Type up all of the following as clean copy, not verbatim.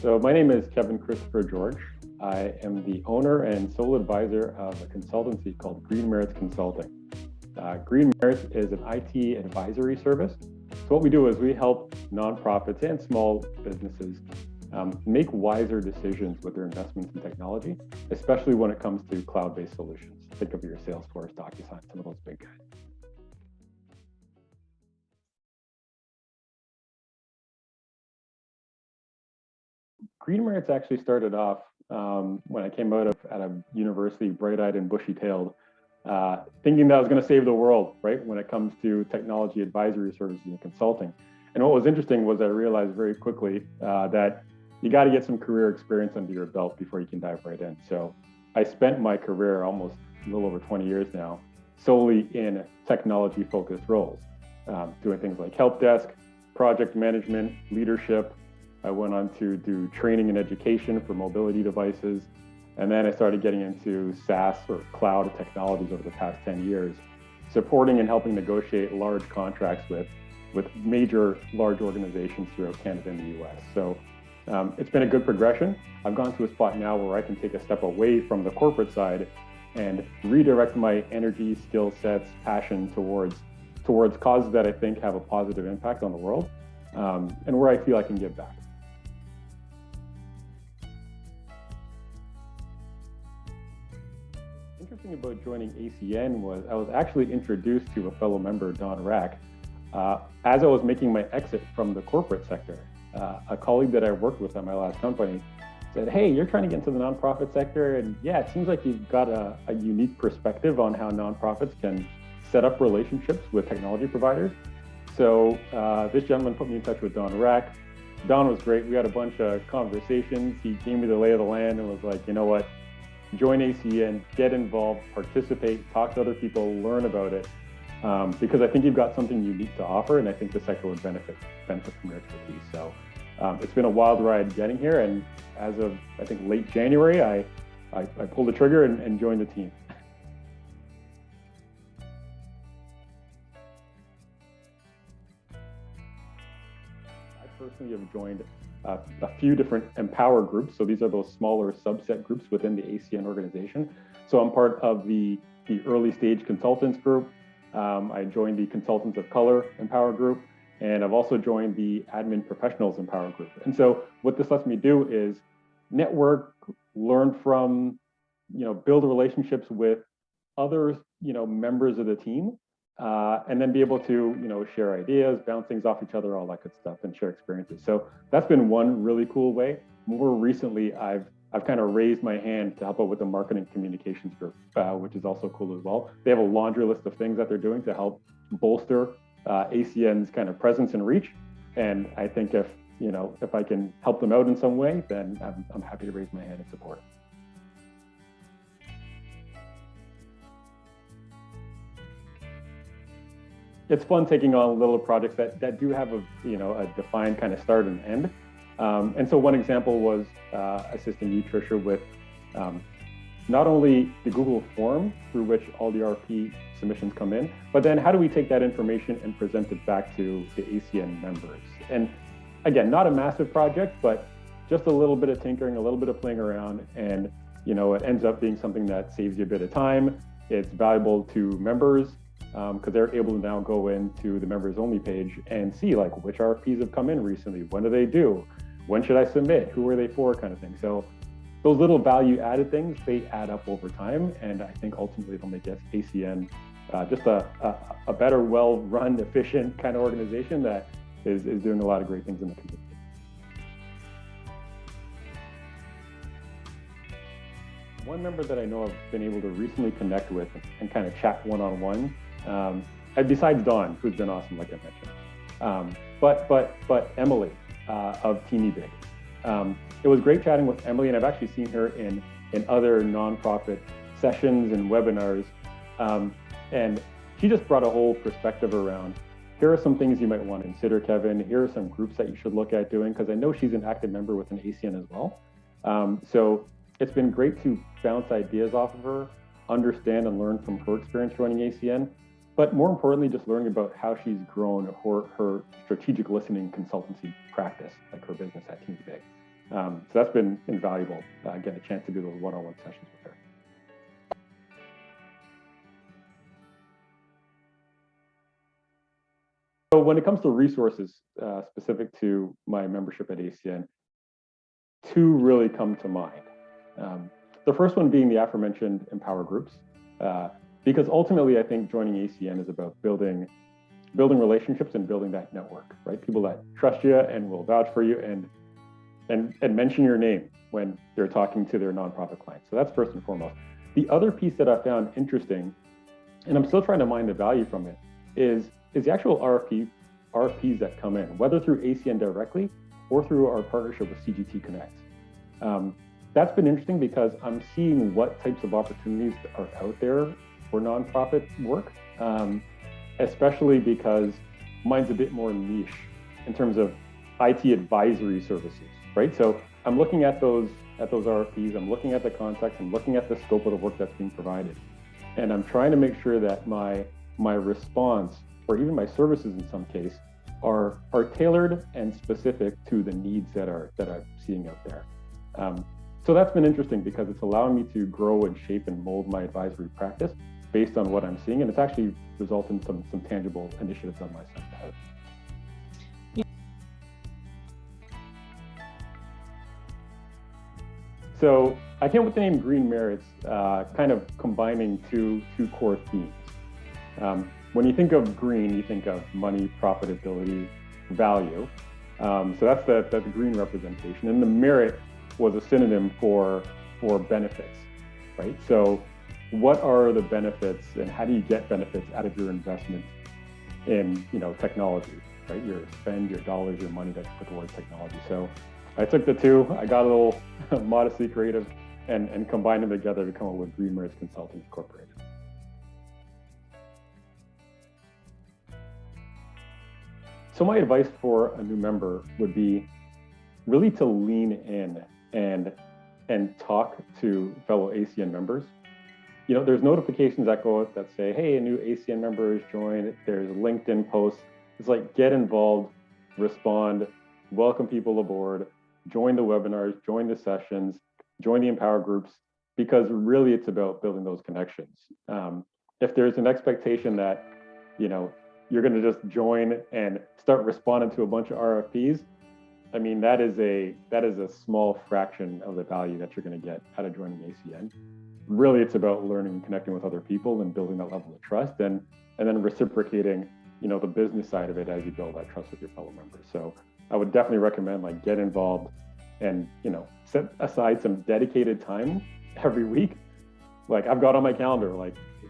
So my name is Kevin Christopher George. I am the owner and sole advisor of a consultancy called Green Merits Consulting. Green Merits is an IT advisory service. So what we do is we help nonprofits and small businesses make wiser decisions with their investments in technology, especially when it comes to cloud-based solutions. Think of your Salesforce, DocuSign, some of those big guys. Green Merits actually started off when I came out of university, bright-eyed and bushy-tailed, thinking that I was going to save the world, right, when it comes to technology advisory services and consulting. And what was interesting was I realized very quickly that you got to get some career experience under your belt before you can dive right in. So I spent my career, almost a little over 20 years now, solely in technology-focused roles, doing things like help desk, project management, leadership. I went on to do training and education for mobility devices. And then I started getting into SaaS or cloud technologies over the past 10 years, supporting and helping negotiate large contracts with major large organizations throughout Canada and the US. So it's been a good progression. I've gone to a spot now where I can take a step away from the corporate side and redirect my energy, skill sets, passion towards causes that I think have a positive impact on the world, and where I feel I can give back. Interesting about joining ACN was I was actually introduced to a fellow member, Don Rack, as I was making my exit from the corporate sector. A colleague that I worked with at my last company said, "Hey, you're trying to get into the nonprofit sector, and yeah, it seems like you've got a unique perspective on how nonprofits can set up relationships with technology providers." So this gentleman put me in touch with Don Rack. Don was great. We had a bunch of conversations. He gave me the lay of the land and was like, "You know what? Join ACN, get involved, participate, talk to other people, learn about it, because I think you've got something unique to offer, and I think the sector would benefit from your expertise." So it's been a wild ride getting here, and as of I think late January, I pulled the trigger and joined the team. I personally have joined a few different Empower groups. So these are those smaller subset groups within the ACN organization. So I'm part of the early stage consultants group. I joined the Consultants of Color Empower group, and I've also joined the Admin Professionals Empower group. And so what this lets me do is network, learn from, build relationships with other, members of the team, and then be able to, share ideas, bounce things off each other, all that good stuff, and share experiences. So that's been one really cool way. More recently, I've kind of raised my hand to help out with the marketing communications group, which is also cool as well. They have a laundry list of things that they're doing to help bolster ACN's kind of presence and reach. And I think if I can help them out in some way, then I'm happy to raise my hand and support. It's fun taking on little projects that do have a defined kind of start and end. And so one example was assisting you, Tricia, with not only the Google form through which all the RFP submissions come in, but then how do we take that information and present it back to the ACN members? And again, not a massive project, but just a little bit of tinkering, a little bit of playing around, and it ends up being something that saves you a bit of time. It's valuable to members, because they're able to now go into the members only page and see like which RFPs have come in recently, when do they due, when should I submit, who are they for, kind of thing. So those little value added things, they add up over time, and I think ultimately it'll make ACN just a better, well-run, efficient kind of organization that is doing a lot of great things in the community. One member that I know I've been able to recently connect with and kind of chat one-on-one, and besides Dawn, who's been awesome, like I mentioned, but Emily of Teeny Big. It was great chatting with Emily, and I've actually seen her in other nonprofit sessions and webinars, and she just brought a whole perspective around, here are some things you might want to consider, Kevin. Here are some groups that you should look at doing, because I know she's an active member within ACN as well. So it's been great to bounce ideas off of her, understand and learn from her experience joining ACN, but more importantly, just learning about how she's grown her strategic listening consultancy practice, like her business at Teeny Big. So that's been invaluable, getting a chance to do those one-on-one sessions with her. So when it comes to resources specific to my membership at ACN, two really come to mind. The first one being the aforementioned Empower groups, because ultimately I think joining ACN is about building relationships and building that network, right? People that trust you and will vouch for you and mention your name when they're talking to their nonprofit clients. So that's first and foremost. The other piece that I found interesting, and I'm still trying to mine the value from it, is the actual RFPs that come in, whether through ACN directly or through our partnership with CGT Connect. That's been interesting because I'm seeing what types of opportunities are out there for nonprofit work, especially because mine's a bit more niche in terms of IT advisory services, right? So I'm looking at those RFPs, I'm looking at the context, I'm looking at the scope of the work that's being provided. And I'm trying to make sure that my response, or even my services in some case, are tailored and specific to the needs that I'm seeing out there. So that's been interesting because it's allowing me to grow and shape and mold my advisory practice based on what I'm seeing, and it's actually resulted in some tangible initiatives on my side. So I came up with the name Green Merits, kind of combining two core themes. When you think of green, you think of money, profitability, value. So that's the green representation, and the merit was a synonym for benefits, right? So what are the benefits, and how do you get benefits out of your investment in technology, right? Your spend, your dollars, your money that you put towards technology. So I took the two, I got a little modestly creative, and combined them together to come up with Green Merits Consulting Incorporated. So my advice for a new member would be really to lean in and talk to fellow ACN members. There's notifications that go out that say, hey, a new ACN member has joined. There's LinkedIn posts. It's like, get involved, respond, welcome people aboard, join the webinars, join the sessions, join the Empower groups, because really it's about building those connections. If there's an expectation that, you're going to just join and start responding to a bunch of RFPs, I mean, that is a small fraction of the value that you're going to get out of joining ACN. Really, it's about learning and connecting with other people and building that level of trust, and then reciprocating, the business side of it as you build that trust with your fellow members. So I would definitely recommend get involved and set aside some dedicated time every week. I've got on my calendar,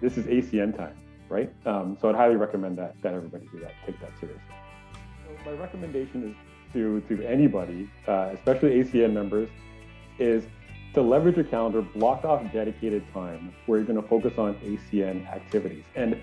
this is ACN time, right? So I'd highly recommend that everybody do that, take that seriously. So my recommendation is to anybody, especially ACN members, is to leverage your calendar, block off dedicated time where you're going to focus on ACN activities. And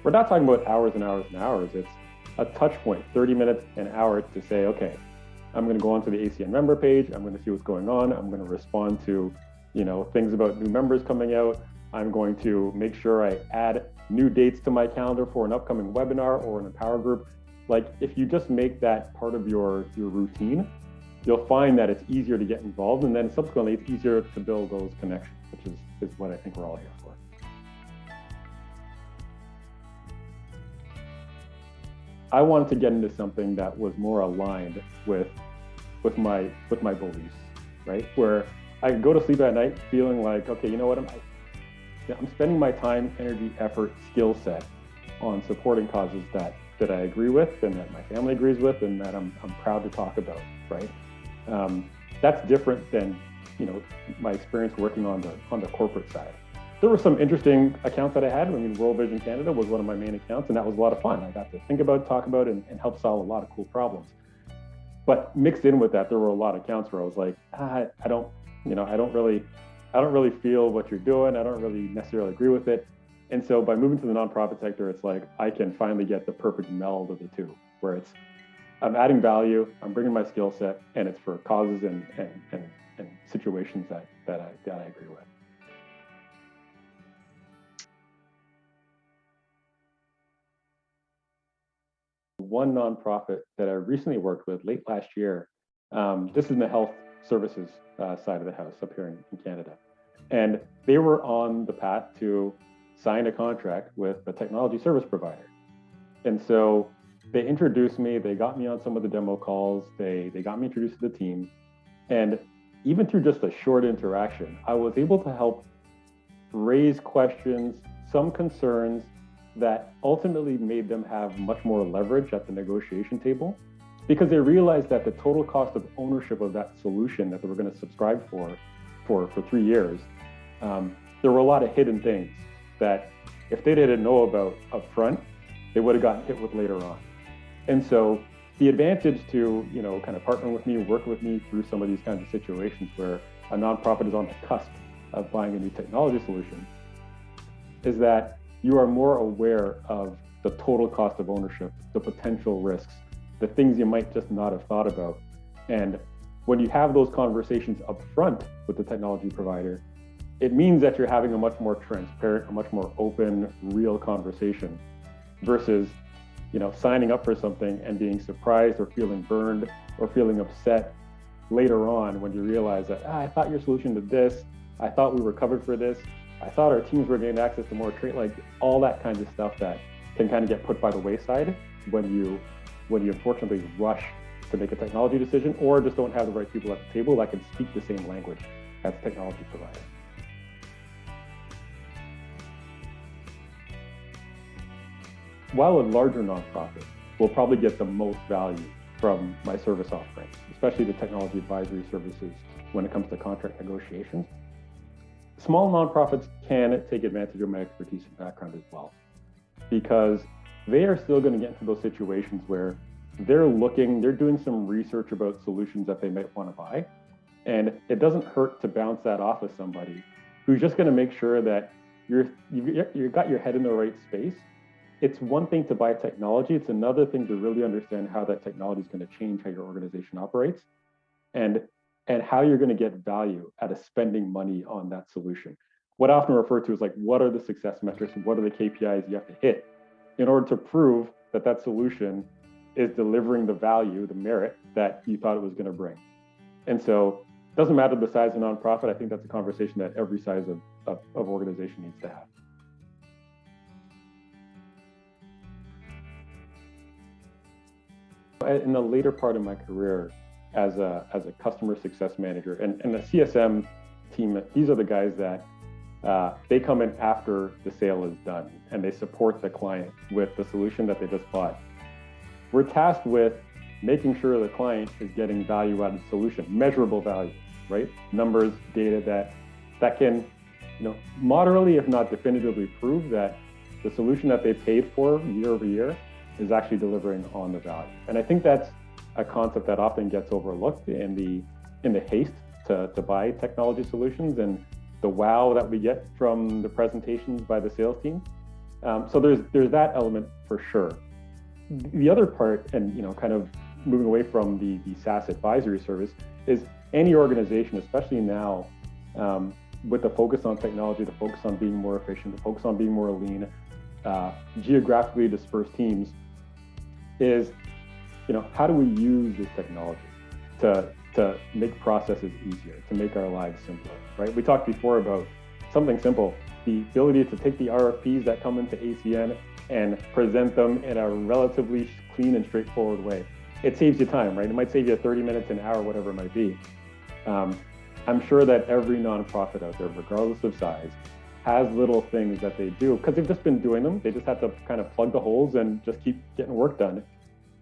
we're not talking about hours and hours and hours. It's a touch point, 30 minutes, an hour, to say, okay, I'm going to go onto the ACN member page. I'm going to see what's going on. I'm going to respond to, things about new members coming out. I'm going to make sure I add new dates to my calendar for an upcoming webinar or an Empower group. If you just make that part of your routine, you'll find that it's easier to get involved, and then subsequently it's easier to build those connections, which is what I think we're all here for. I wanted to get into something that was more aligned with my beliefs, right? Where I could go to sleep at night feeling like, okay, you know what, I'm spending my time, energy, effort, skill set on supporting causes that I agree with, and that my family agrees with, and that I'm proud to talk about, right? That's different than my experience working on the corporate side. There were some interesting accounts that I had. I mean, World Vision Canada was one of my main accounts, and that was a lot of fun. I got to think about, talk about, and help solve a lot of cool problems. But mixed in with that, there were a lot of accounts where I was like, I don't really feel what you're doing. I don't really necessarily agree with it. And so by moving to the nonprofit sector, it's like I can finally get the perfect meld of the two, where I'm adding value, I'm bringing my skill set, and it's for causes and situations that I agree with. One nonprofit that I recently worked with late last year, this is in the health services side of the house up here in Canada. And they were on the path to sign a contract with a technology service provider. And so they introduced me, they got me on some of the demo calls, they got me introduced to the team. And even through just a short interaction, I was able to help raise questions, some concerns that ultimately made them have much more leverage at the negotiation table, because they realized that the total cost of ownership of that solution that they were going to subscribe for 3 years, there were a lot of hidden things that if they didn't know about up front, they would have gotten hit with later on. And so the advantage to, kind of partner with me, work with me through some of these kinds of situations where a nonprofit is on the cusp of buying a new technology solution is that you are more aware of the total cost of ownership, the potential risks, the things you might just not have thought about. And when you have those conversations up front with the technology provider, it means that you're having a much more transparent, a much more open, real conversation versus, signing up for something and being surprised or feeling burned or feeling upset later on when you realize that, I thought your solution did this, I thought we were covered for this, I thought our teams were getting access to more trade, like all that kind of stuff that can kind of get put by the wayside when you unfortunately rush to make a technology decision or just don't have the right people at the table that can speak the same language as a technology provider. While a larger nonprofit will probably get the most value from my service offerings, especially the technology advisory services when it comes to contract negotiations, small nonprofits can take advantage of my expertise and background as well, because they are still going to get into those situations where they're doing some research about solutions that they might want to buy. And it doesn't hurt to bounce that off of somebody who's just going to make sure that you've got your head in the right space. It's one thing to buy technology. It's another thing to really understand how that technology is going to change how your organization operates and how you're going to get value out of spending money on that solution. What I often refer to is like, what are the success metrics? What are the KPIs you have to hit in order to prove that that solution is delivering the value, the merit that you thought it was going to bring? And so it doesn't matter the size of a nonprofit. I think that's a conversation that every size of organization needs to have. In the later part of my career as a customer success manager and the CSM team, these are the guys that they come in after the sale is done and they support the client with the solution that they just bought. We're tasked with making sure the client is getting value out of the solution, measurable value, right? Numbers, data that can, moderately, if not definitively prove that the solution that they paid for year over year is actually delivering on the value. And I think that's a concept that often gets overlooked in the haste to buy technology solutions and the wow that we get from the presentations by the sales team. So there's that element for sure. The other part, and kind of moving away from the SaaS advisory service, is any organization, especially now, with the focus on technology, the focus on being more efficient, the focus on being more lean, geographically dispersed teams, is how do we use this technology to make processes easier, to make our lives simpler, right? We talked before about something simple, the ability to take the RFPs that come into ACN and present them in a relatively clean and straightforward way. It saves you time, right? It might save you 30 minutes, an hour, whatever it might be. I'm sure that every nonprofit out there, regardless of size, has little things that they do because they've just been doing them. They just have to kind of plug the holes and just keep getting work done.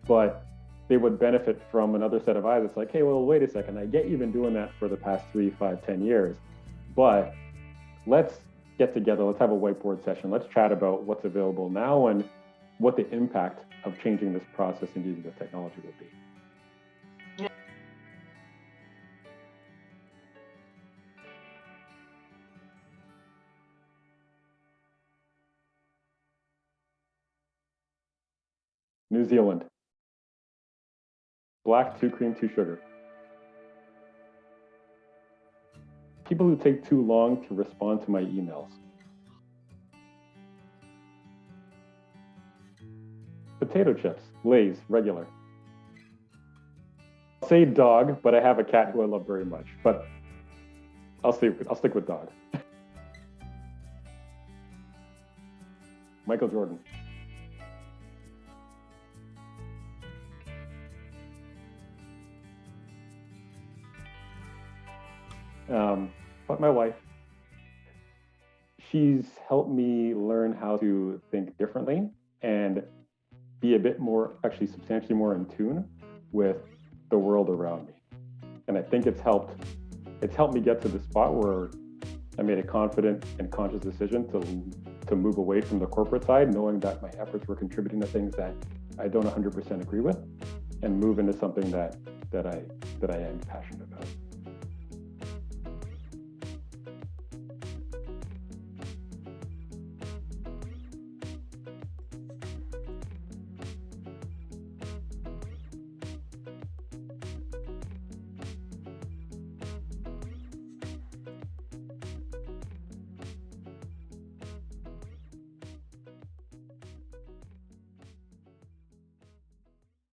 But they would benefit from another set of eyes. It's like, hey, well, wait a second. I get you've been doing that for the past 3, 5, 10 years, but let's get together. Let's have a whiteboard session. Let's chat about what's available now and what the impact of changing this process and using the technology will be. New Zealand. Black, 2 cream, 2 sugar. People who take too long to respond to my emails. Potato chips, Lay's, regular. say dog, but I have a cat who I love very much. But I'll stick with dog. Michael Jordan. But my wife, she's helped me learn how to think differently and be a bit more, actually substantially more in tune with the world around me. And I think it's helped me get to the spot where I made a confident and conscious decision to move away from the corporate side, knowing that my efforts were contributing to things that I don't 100% agree with, and move into something that I am passionate about.